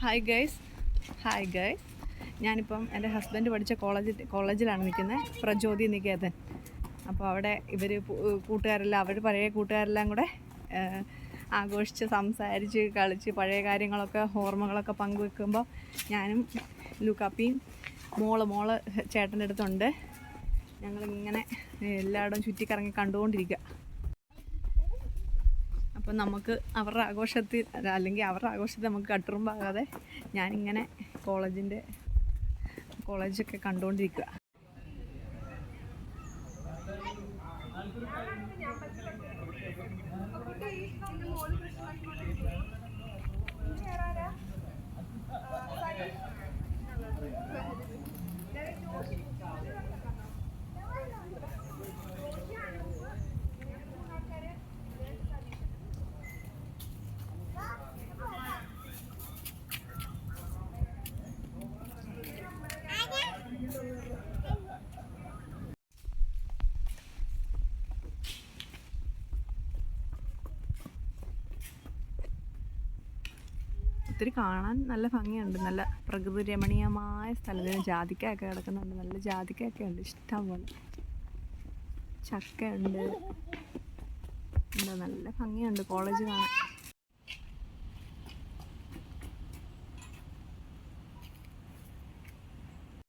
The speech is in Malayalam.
ഹായ് ഗൈസ് ഞാനിപ്പം എൻ്റെ ഹസ്ബൻഡ് പഠിച്ച കോളേജിലാണ് നിൽക്കുന്നത്, പ്രചോദി നികേതൻ. അപ്പോൾ അവിടെ ഇവർ കൂട്ടുകാരെല്ലാം, അവർ പഴയ കൂട്ടുകാരെല്ലാം കൂടെ ആഘോഷിച്ച് സംസാരിച്ച് കളിച്ച് പഴയ കാര്യങ്ങളൊക്കെ ഓർമ്മകളൊക്കെ പങ്കുവെക്കുമ്പോൾ ഞാനും ലൂക്കാപ്പിയും മോള് ചേട്ടൻ്റെ അടുത്തുണ്ട്. ഞങ്ങളിങ്ങനെ എല്ലായിടവും ചുറ്റിക്കറങ്ങി കണ്ടുകൊണ്ടിരിക്കുക. അപ്പം നമുക്ക് അവരുടെ ആഘോഷത്തിൽ നമുക്ക് കട്ടുറുമ്പാകാതെ ഞാനിങ്ങനെ കോളേജൊക്കെ കണ്ടുകൊണ്ടിരിക്കുക. ഒത്തിരി കാണാൻ നല്ല ഭംഗിയുണ്ട്, നല്ല പ്രകൃതി രമണീയമായ സ്ഥലത്തിന്. ജാതിക്കയൊക്കെ കിടക്കുന്നുണ്ട്, നല്ല ജാതിക്കയൊക്കെ ഉണ്ട് ഇഷ്ടം പോലെ. ചക്കയുണ്ട്, നല്ല ഭംഗിയുണ്ട് കോളേജ് കാണാൻ.